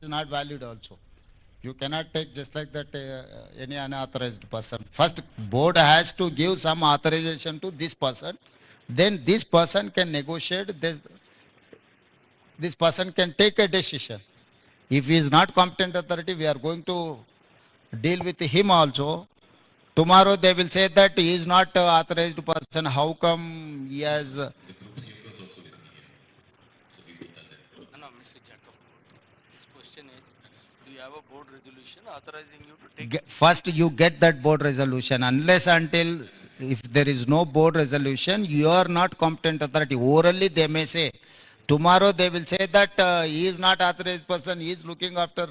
is not valued also. You cannot take just like that any unauthorized person. First, board has to give some authorization to this person. Then this person can negotiate. This person can take a decision. If he is not competent authority, we are going to deal with him also. Tomorrow they will say that he is not authorized person. How come he has? No, Mr. Jacob. This question is, do you have a board resolution authorizing you to take? First, you get that board resolution. Unless until if there is no board resolution, you are not competent authority. Orally, they may say. Tomorrow they will say that he is not authorized person. He is looking after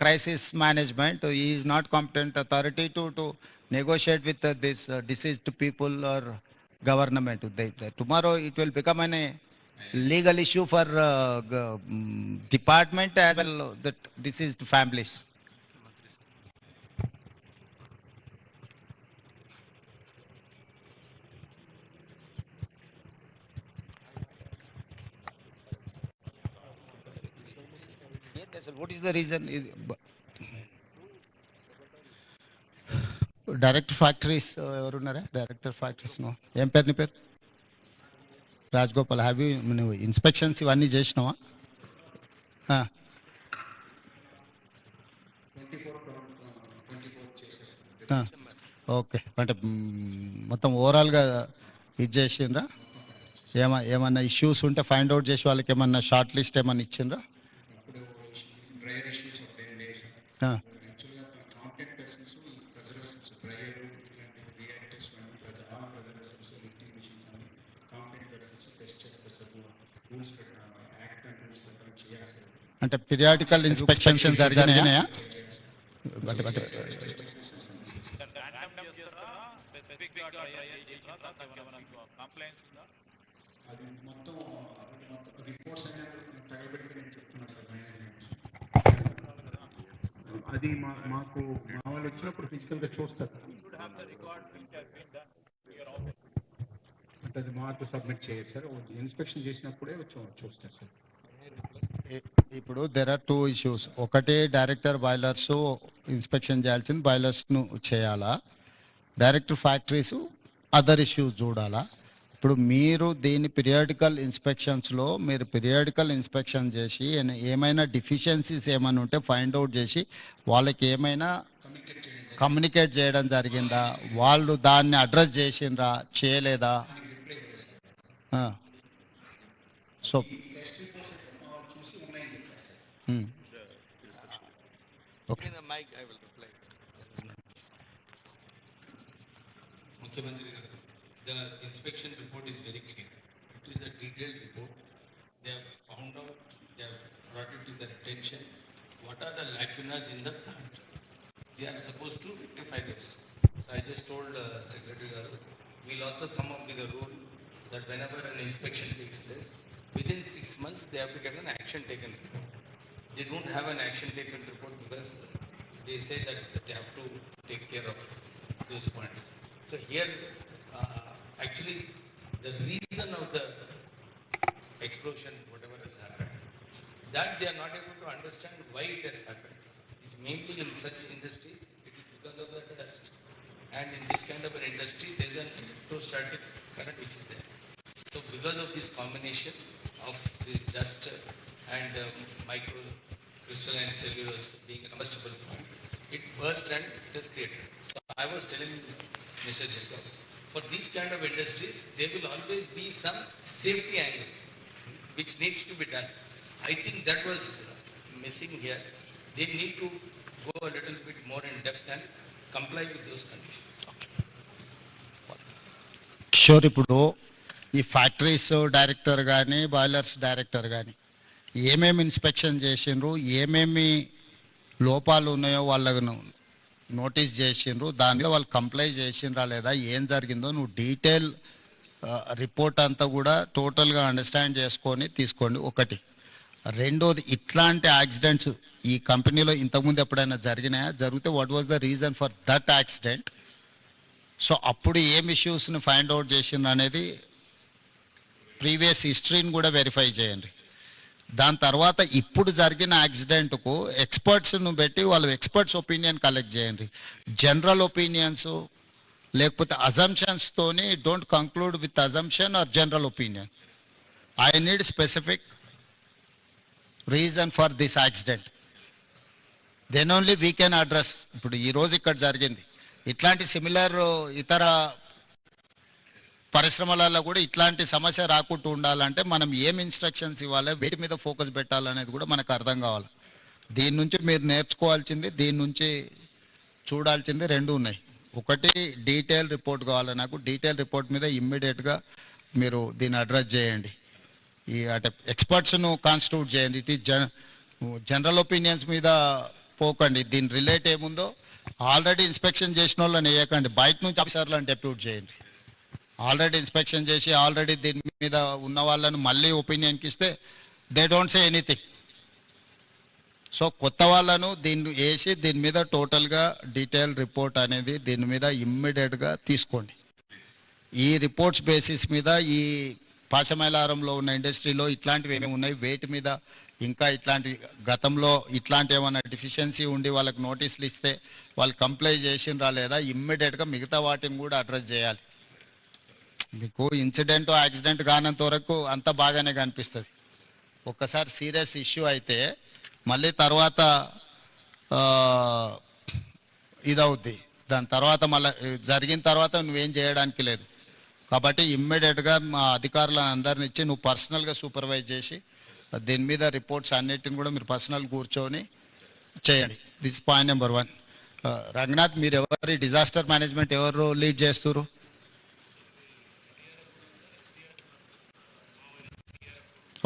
crisis management. He is not competent authority to negotiate with this deceased people or government. Tomorrow it will become a legal issue for department as well that deceased families. What is the reason? Director factories, director factories, no. ఏం పేరు నీ పేరు? Rajagopal. Have you నువ్వు inspections ఇవన్నీ చేసినావా? Okay, అంటే మొత్తం ఓవరాల్గా ఇది చేసిండ్రా? ఏమన్నా ఇష్యూస్ ఉంటే ఫైండ్ అవుట్ చేసి వాళ్ళకి ఏమన్నా షార్ట్ లిస్ట్ ఏమన్నా ఇచ్చిండ్రా? అంటే పీరియాడికల్ ఇన్స్పెక్షన్స్ జరిగినాయా? అది మాకు మా వాళ్ళు వచ్చినప్పుడు ఫిజికల్గా చూస్తారు. అంటే అది మాకు సబ్మిట్ చేయరు సార్, ఇన్స్పెక్షన్ చేసినప్పుడే చూస్తారు సార్. ఇప్పుడు దెర్ ఆర్ 2 issues. ఒకటి డైరెక్టర్ బాయిలర్స్ ఇన్స్పెక్షన్ చేయాల్సింది బాయిలర్స్ను చేయాలా, డైరెక్టర్ ఫ్యాక్టరీస్ అదర్ ఇష్యూస్ చూడాలా. ఇప్పుడు మీరు దీని పీరియాడికల్ ఇన్స్పెక్షన్స్లో మీరు పీరియాడికల్ ఇన్స్పెక్షన్ చేసి ఏమైనా డిఫిషియన్సీస్ ఏమైనా ఉంటే ఫైండ్ అవుట్ చేసి వాళ్ళకి ఏమైనా కమ్యూనికేట్ చేయడం జరిగిందా, వాళ్ళు దాన్ని అడ్రస్ చేసిండ్రా చేయలేదా? So Okay. The mic, I will reply. Mukhyamantri garu, the inspection report is very clear. It is a detailed report. They have found out, they have brought it to their attention. What are the lacunas in the plant? They are supposed to rectify this. So I just told Secretary garu, we'll also come up with a rule that whenever an inspection takes place, within 6 months they have to get an action taken report. They don't have an action taken report because they say that they have to take care of those points. So here, actually, the reason of the explosion, whatever has happened, that they are not able to understand why it has happened. It's mainly in such industries, it is because of the dust. And in this kind of an industry, there is an electrostatic current which is there. So because of this combination of this dust and micro crystalline cellulose being a combustible point, it burst and it has created. So I was telling Mr. Jacob, for these kind of industries, there will always be some safety angles which needs to be done. I think that was missing here. They need to go a little bit more in depth and comply with those conditions. Kishore, ఇప్పుడు ఈ factories director కానీ boilers director కానీ ఏమేమి inspection చేసిండ్రు, ఏమేమి లోపాలు ఉన్నాయో వాళ్ళకు నోటీస్ చేసిండ్రు, దానిలో వాళ్ళు కంప్లై చేసిండ్రా లేదా, ఏం జరిగిందో నువ్వు డీటెయిల్ రిపోర్ట్ అంతా కూడా టోటల్గా అండర్స్టాండ్ చేసుకొని తీసుకోండి. ఒకటి. రెండోది, ఇట్లాంటి యాక్సిడెంట్స్ ఈ కంపెనీలో ఇంతకుముందు ఎప్పుడైనా జరిగినాయా? జరిగితే what was the reason for that accident? So అప్పుడు ఏం ఇష్యూస్ని ఫైండ్ అవుట్ చేసిండ్రు అనేది ప్రీవియస్ హిస్టరీని కూడా వెరిఫై చేయండి. దాని తర్వాత ఇప్పుడు జరిగిన యాక్సిడెంట్కు ఎక్స్పర్ట్స్ను పెట్టి వాళ్ళు ఎక్స్పర్ట్స్ ఒపీనియన్ కలెక్ట్ చేయండి. జనరల్ ఒపీనియన్స్ లేకపోతే అజంప్షన్స్తోని don't conclude with assumption or general opinion. I need specific reason for this accident, then only we can address. ఇప్పుడు ఈరోజు ఇక్కడ జరిగింది, ఇట్లాంటి సిమిలర్ ఇతర పరిశ్రమలలో కూడా ఇట్లాంటి సమస్య రాకుండా ఉండాలంటే మనం ఏం ఇన్స్ట్రక్షన్స్ ఇవ్వాలి, వీటి మీద ఫోకస్ పెట్టాలనేది కూడా మనకు అర్థం కావాలి. దీని నుంచి మీరు నేర్చుకోవాల్సింది, దీని నుంచి చూడాల్సింది రెండు ఉన్నాయి. ఒకటి డీటెయిల్ రిపోర్ట్ కావాలి నాకు. డీటెయిల్ రిపోర్ట్ మీద ఇమ్మీడియట్గా మీరు దీన్ని అడ్రస్ చేయండి. ఈ అంటే ఎక్స్పర్ట్స్ను కాన్స్టిట్యూట్ చేయండి. ఇట్ ఈస్ జనరల్ ఒపీనియన్స్ మీద పోకండి. దీని రిలేట్ ఏముందో ఆల్రెడీ ఇన్స్పెక్షన్ చేసిన వాళ్ళని వేయకండి, బయట నుంచి ఆఫీసర్లను డెప్యూట్ చేయండి. ఆల్రెడీ ఇన్స్పెక్షన్ చేసి ఆల్రెడీ దీని మీద ఉన్న వాళ్ళను మళ్ళీ ఒపీనియన్కి ఇస్తే they don't say anything. So కొత్త వాళ్ళను దీన్ని వేసి దీని మీద టోటల్గా డీటెయిల్ రిపోర్ట్ అనేది దీని మీద ఇమ్మీడియట్గా తీసుకోండి. ఈ రిపోర్ట్స్ బేసిస్ మీద ఈ పాశమైలారంలో ఉన్న ఇండస్ట్రీలో ఇట్లాంటివి ఏమేమి ఉన్నాయి, వేటి మీద ఇంకా ఇట్లాంటి గతంలో ఇట్లాంటి ఏమైనా డెఫిషియన్సీ ఉండి వాళ్ళకి నోటీసులు ఇస్తే వాళ్ళు కంప్లై చేసినరా లేదా, ఇమ్మీడియట్గా మిగతా వాటిని కూడా అడ్రస్ చేయాలి. మీకు ఇన్సిడెంట్ యాక్సిడెంట్ కానంత వరకు అంత బాగానే కనిపిస్తుంది. ఒక్కసారి సీరియస్ ఇష్యూ అయితే మళ్ళీ తర్వాత ఇదవుద్ది. దాని తర్వాత మళ్ళీ జరిగిన తర్వాత నువ్వేం చేయడానికి లేదు. కాబట్టి ఇమ్మీడియట్గా మా అధికారులను అందరిని ఇచ్చి నువ్వు పర్సనల్గా సూపర్వైజ్ చేసి దీని మీద రిపోర్ట్స్ అన్నిటిని కూడా మీరు పర్సనల్ కూర్చొని చేయండి. This point number 1. రంగనాథ్, మీరు ఎవరి డిజాస్టర్ మేనేజ్మెంట్ ఎవరు లీడ్ చేస్తారు?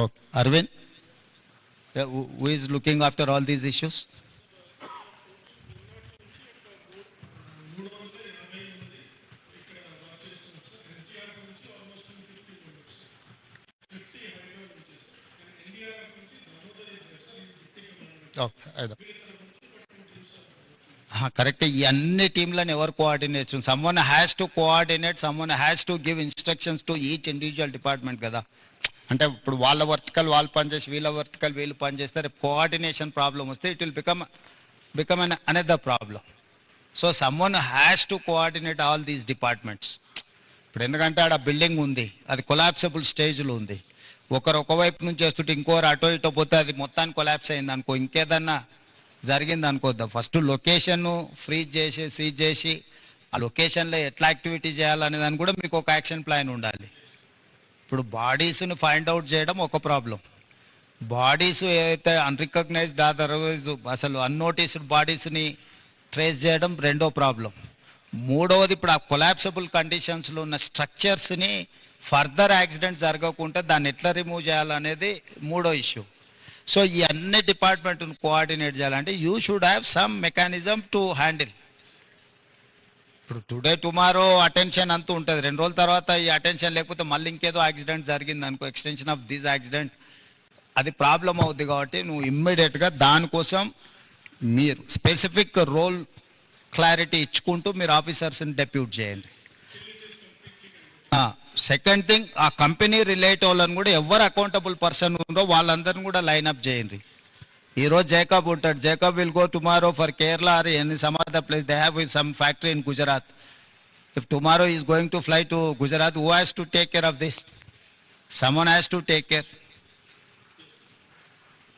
Okay. Aravind, who is looking after all these issues? Correct. ఈ అన్ని టీంలను ఎవరు coordination? Someone has to coordinate, someone has to give instructions to each individual department కదా. అంటే ఇప్పుడు వాళ్ళ వర్టికల్ వాళ్ళు పనిచేసి వీళ్ళ వర్టికల్ వీళ్ళు పనిచేస్తే రేపు కోఆర్డినేషన్ ప్రాబ్లం వస్తే it will become an another problem. So someone has to coordinate all these departments. ఇప్పుడు ఎందుకంటే ఆడ బిల్డింగ్ ఉంది, అది కొలాప్సబుల్ స్టేజ్లో ఉంది. ఒకరు ఒకవైపు నుంచి చేస్తుంటే ఇంకోరు అటో ఇటో పోతే అది మొత్తానికి కొలాప్స్ అయింది అనుకో, ఇంకేదన్నా జరిగింది అనుకోద్దాం. ఫస్ట్ లొకేషన్ను ఫ్రీజ్ చేసి సీజ్ చేసి ఆ లొకేషన్లో ఎట్లా యాక్టివిటీ చేయాలనే దాన్ని కూడా మీకు ఒక యాక్షన్ ప్లాన్ ఉండాలి. ఇప్పుడు బాడీస్ని ఫైండ్ అవుట్ చేయడం ఒక ప్రాబ్లం, బాడీస్ ఏదైతే అన్రికగ్నైజ్డ్ అదర్వైజ్ అసలు అన్నోటీస్డ్ బాడీస్ని ట్రేస్ చేయడం రెండో ప్రాబ్లం. మూడవది ఇప్పుడు ఆ కొలాప్సబుల్ కండిషన్స్లో ఉన్న స్ట్రక్చర్స్ని ఫర్దర్ యాక్సిడెంట్ జరగకుండా దాన్ని ఎట్లా రిమూవ్ చేయాలనేది మూడో ఇష్యూ. సో ఈ అన్ని డిపార్ట్మెంట్ను కోఆర్డినేట్ చేయాలంటే you should have some mechanism to handle. ఇప్పుడు టుడే టుమారో అటెన్షన్ అంతూ ఉంటుంది, 2 రోజుల తర్వాత ఈ అటెన్షన్ లేకపోతే మళ్ళీ ఇంకేదో యాక్సిడెంట్ జరిగింది అనుకో, ఎక్స్టెన్షన్ ఆఫ్ దిస్ యాక్సిడెంట్, అది ప్రాబ్లం అవుద్ది. కాబట్టి నువ్వు ఇమ్మీడియట్గా దానికోసం మీరు స్పెసిఫిక్ రోల్ క్లారిటీ ఇచ్చుకుంటూ మీరు ఆఫీసర్స్ని డెప్యూట్ చేయండి. సెకండ్ థింగ్, ఆ కంపెనీ రిలేట్ వాళ్ళని కూడా ఎవరు అకౌంటబుల్ పర్సన్ ఉందో వాళ్ళందరిని కూడా లైన్అప్ చేయండి. ఈరోజు జేకబ్ ఉంటాడు, Jacob will go tomorrow for Kerala or any some other place, they have some factory in Gujarat. If tomorrow is going to fly to Gujarat, who has to take care of this? Someone has to take care.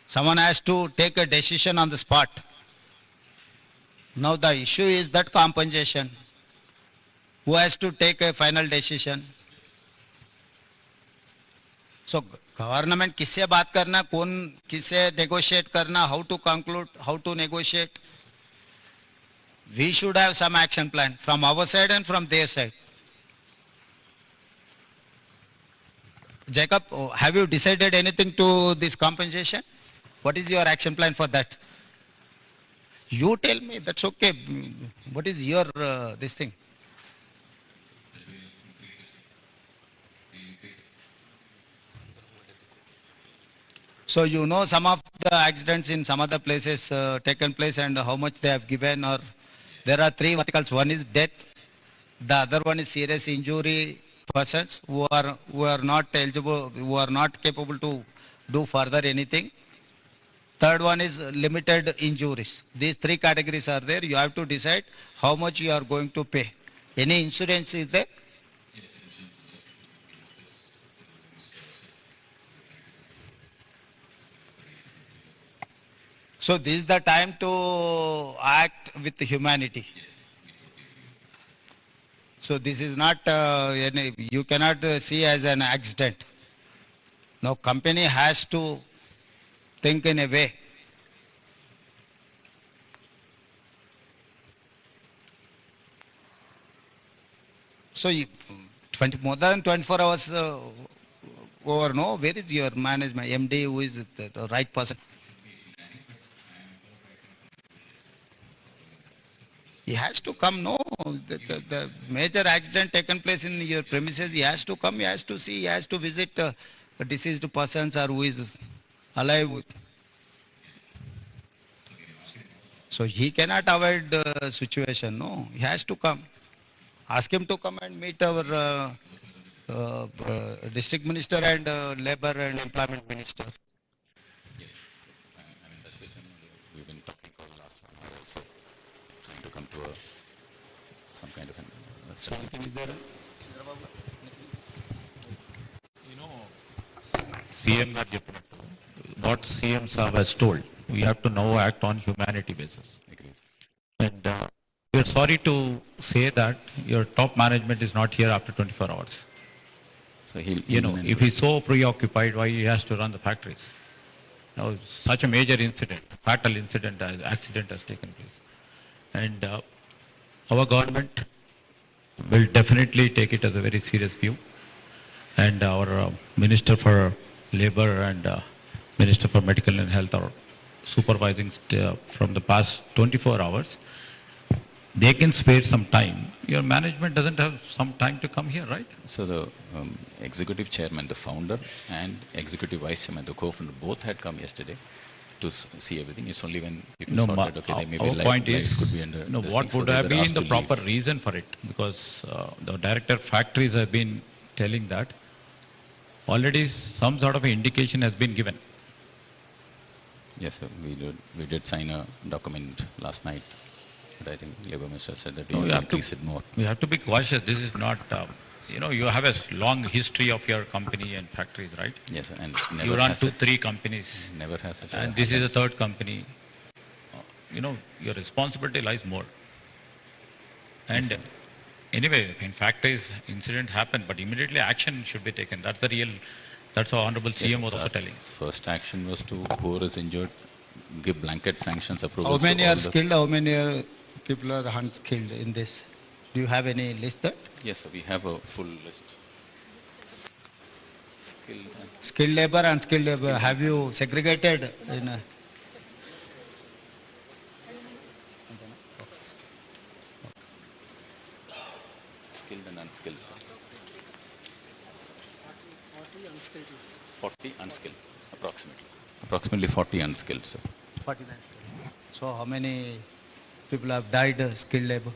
Someone has to take a decision on the spot. Now the issue is that compensation. Who has to take a final decision? So government किससे बात करना, कौन किससे negotiate करना, how to conclude, how to negotiate. We should have some action plan from our side and from their side. Jacob, have you decided anything to this compensation? What is your action plan for that? You tell me, that's okay. What is your this thing? So you know some of the accidents in some other places taken place and how much they have given, or there are 3 verticals. One is death, the other one is serious injury persons who are not eligible, who are not capable to do further anything. Third one is limited injuries. These three categories are there. You have to decide how much you are going to pay. Any insurance is there? So this is the time to act with humanity. So this is not, you cannot see as an accident. Now company has to think in a way. So more than 24 hours over, no, where is your management, MD, who is the right person? He has to come, no. The major accident taken place in your premises, he has to come, he has to see, he has to visit deceased persons or who is alive. So he cannot avoid the situation, no. He has to come. Ask him to come and meet our district minister and labor and employment minister. Yes, I mean that's it. We've been talking for the last 1 hour also, trying to come to some kind of an CM గారు చెప్పినట్టు what CM Saab has told, we have to now act on humanity basis. agrees. And we are sorry to say that your top management is not here after 24 hours. So he'll You know, if he's so preoccupied, why he has to run the factories? Now, such a major incident, fatal incident, accident has taken place. And our government will definitely take it as a very serious view. And our Minister for Labor and Minister for Medical and Health are supervising from the past 24 hours. They can spare some time. Your management doesn't have some time to come here, right? So the executive chairman, the founder, and executive vice chairman, the co-founder, both had come yesterday to see everything. It's only when people No, saw that, okay, they may our be point lives is, could be under no, this what thing, so would they have were been asked the to proper leave. reason for it? Because the director factories have been telling that already some sort of an indication has been given. Yes, sir. We did sign a document last night, but I think Labour Minister said that we No, will you have to- increase it more. We have to be cautious. This is not, you have a long history of your company and factories, right? Yes, sir. And You never run has 2-3 companies, never has it. and this is the third company. Your responsibility lies more. And sir. anyway, in factories, incidents happen, but immediately action should be taken. That's how Honorable Yes, CM sir. was also Our telling. First action was to whoever is injured, give blanket sanctions approval. How many are skilled? How many people are unskilled in this? Do you have any list that? Yes, sir. We have a full list. Skilled. Skilled labor and unskilled labor, have you segregated in Skilled and unskilled. 40 unskilled, approximately. Approximately 40 unskilled, sir. 49 skilled? So how many people have died skilled labor?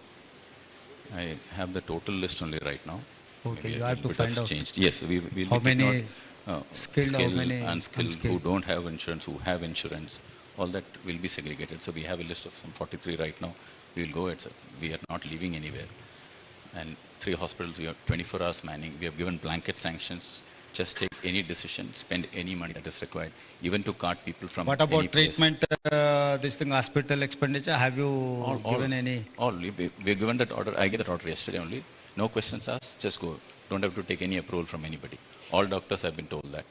I have the total list only right now. Okay, Maybe you a have to little bit find of out. changed. Yes, we'll How be many taking out, skilled, how many unskilled, who unskilled? don't have insurance, who have insurance, all that will be segregated. So we have a list of some 43 right now. We will go at, sir. We are not leaving anywhere. And 3 hospitals, we have 24 hours manning. We have given blanket sanctions. Just take any decision, spend any money that is required, even to cart people from What any about place. treatment, this thing, hospital expenditure? Have you given any? We've given that order. I gave that order yesterday only. No questions asked, just go. Don't have to take any approval from anybody. All doctors have been told that.